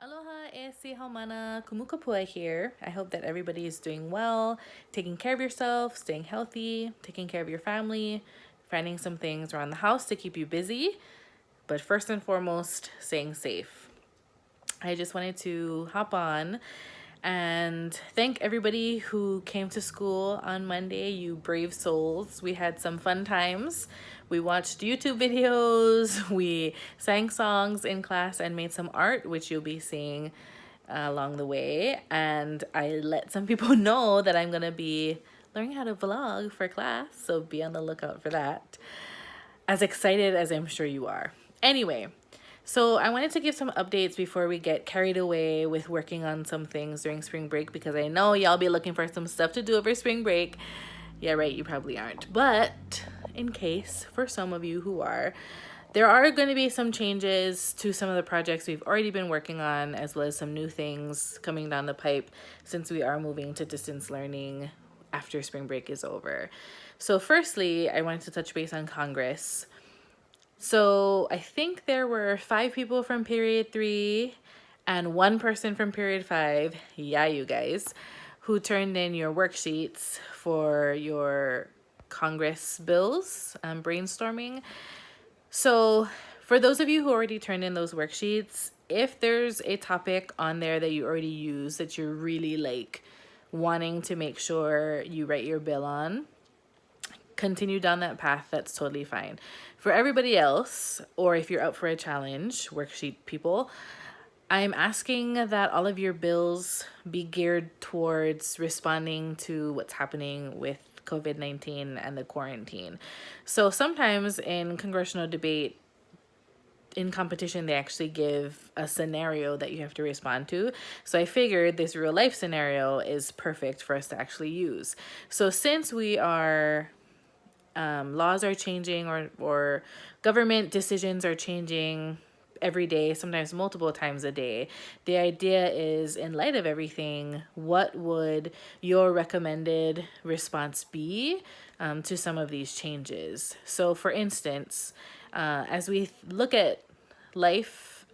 Aloha, e haumana, kumukapua here. I hope that everybody is doing well, taking care of yourself, staying healthy, taking care of your family, finding some things around the house to keep you busy, but first and foremost, staying safe. I just wanted to hop on and thank everybody who came to school on Monday, you brave souls. We had some fun times. We watched YouTube videos, we sang songs in class and made some art, which you'll be seeing along the way. And I let some people know that I'm gonna be learning how to vlog for class, so be on the lookout for that. As excited as I'm sure you are. Anyway, so I wanted to give some updates before we get carried away with working on some things during spring break, because I know y'all be looking for some stuff to do over spring break. Yeah, right, you probably aren't. But in case, for some of you who are, there are going to be some changes to some of the projects we've already been working on, as well as some new things coming down the pipe since we are moving to distance learning after spring break is over. So firstly, I wanted to touch base on Congress. So I think there were 5 people from period 3 and 1 person from period 5, yeah, you guys, who turned in your worksheets for your Congress bills brainstorming. So for those of you who already turned in those worksheets, if there's a topic on there that you already use that you're really like wanting to make sure you write your bill on, continue down that path. That's totally fine. For everybody else, or if you're up for a challenge, worksheet people, I'm asking that all of your bills be geared towards responding to what's happening with COVID-19 and the quarantine. So sometimes in congressional debate, in competition, they actually give a scenario that you have to respond to. So I figured this real life scenario is perfect for us to actually use. So since we are laws are changing, or government decisions are changing every day, sometimes multiple times a day. The idea is, in light of everything, what would your recommended response be to some of these changes? So for instance, as we look at life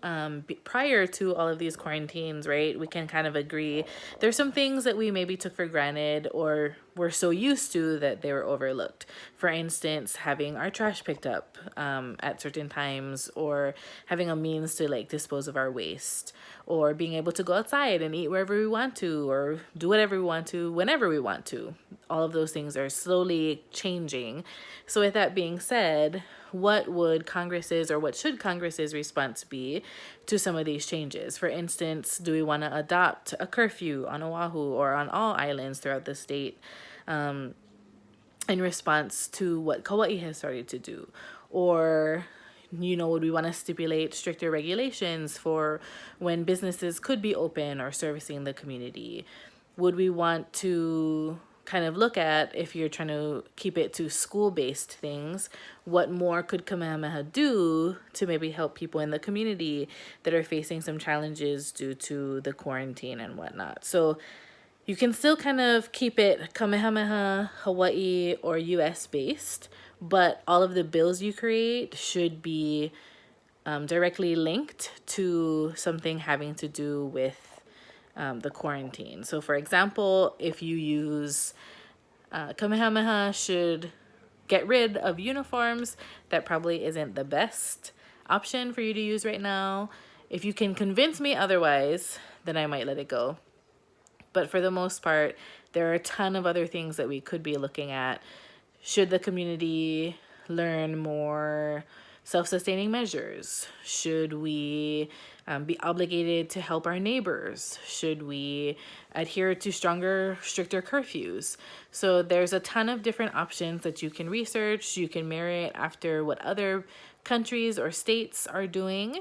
prior to all of these quarantines, right, we can kind of agree there's some things that we maybe took for granted or were so used to that they were overlooked. For instance, having our trash picked up at certain times, or having a means to like dispose of our waste, or being able to go outside and eat wherever we want to, or do whatever we want to whenever we want to. All of those things are slowly changing. So with that being said, what would Congress's, or what should Congress's response be to some of these changes? For instance, do we want to adopt a curfew on Oahu or on all islands throughout the state in response to what Kauai has started to do? Or, would we want to stipulate stricter regulations for when businesses could be open or servicing the community? Would we want to kind of look at, if you're trying to keep it to school-based things, what more could Kamehameha do to maybe help people in the community that are facing some challenges due to the quarantine and whatnot? So you can still kind of keep it Kamehameha, Hawaii, or US based, but all of the bills you create should be directly linked to something having to do with the quarantine. So for example, if you use Kamehameha should get rid of uniforms, that probably isn't the best option for you to use right now. If you can convince me otherwise, then I might let it go. But for the most part, there are a ton of other things that we could be looking at. Should the community learn more self-sustaining measures? Should we be obligated to help our neighbors? Should we adhere to stricter curfews? So there's a ton of different options that you can research. You can mirror it after what other countries or states are doing,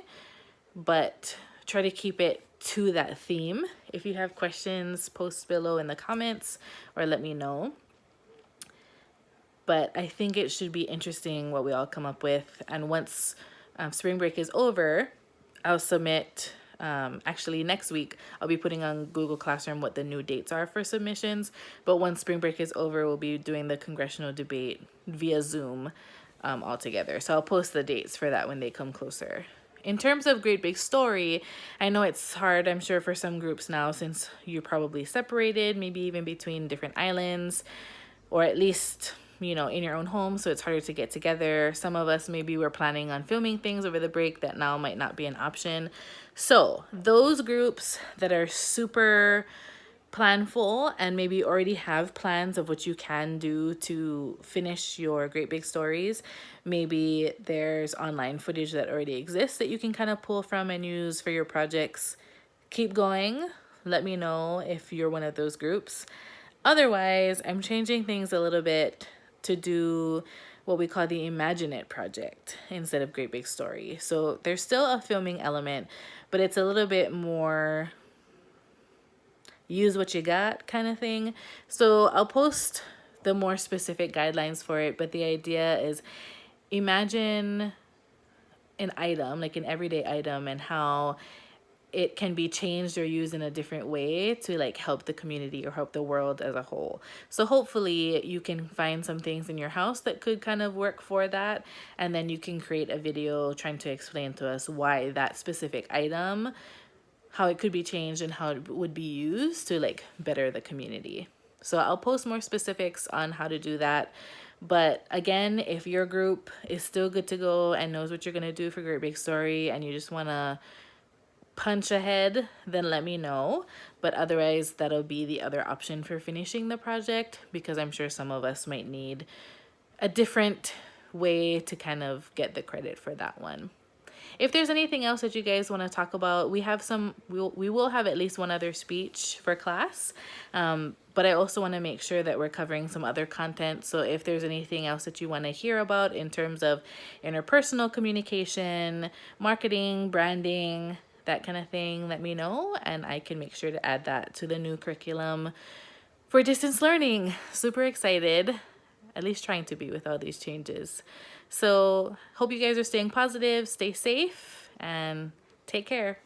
but try to keep it to that theme. If you have questions, post below in the comments or let me know. But I think it should be interesting what we all come up with. And once spring break is over, I'll submit, actually next week, I'll be putting on Google Classroom what the new dates are for submissions. But once spring break is over, we'll be doing the congressional debate via Zoom altogether. So I'll post the dates for that when they come closer. In terms of Great Big Story, I know it's hard, I'm sure, for some groups now since you're probably separated, maybe even between different islands, or at least, you know, in your own home, so it's harder to get together. Some of us maybe were planning on filming things over the break that now might not be an option. So those groups that are super planful and maybe already have plans of what you can do to finish your Great Big Stories, maybe there's online footage that already exists that you can kind of pull from and use for your projects. Keep going. Let me know if you're one of those groups. Otherwise, I'm changing things a little bit to do what we call the Imagine It project instead of Great Big Story. So there's still a filming element, but it's a little bit more use what you got kind of thing. So I'll post the more specific guidelines for it, but the idea is imagine an item, like an everyday item, and how it can be changed or used in a different way to like help the community or help the world as a whole. So hopefully you can find some things in your house that could kind of work for that, and then you can create a video trying to explain to us why that specific item, how it could be changed and how it would be used to like better the community. So I'll post more specifics on how to do that. But again, if your group is still good to go and knows what you're going to do for Great Big Story and you just want to punch ahead, then let me know. But otherwise, that'll be the other option for finishing the project, because I'm sure some of us might need a different way to kind of get the credit for that one. If there's anything else that you guys want to talk about, we will have at least one other speech for class. But I also want to make sure that we're covering some other content. So if there's anything else that you want to hear about in terms of interpersonal communication, marketing, branding, that kind of thing, let me know, and I can make sure to add that to the new curriculum for distance learning. Super excited, at least trying to be with all these changes. So hope you guys are staying positive, stay safe, and take care.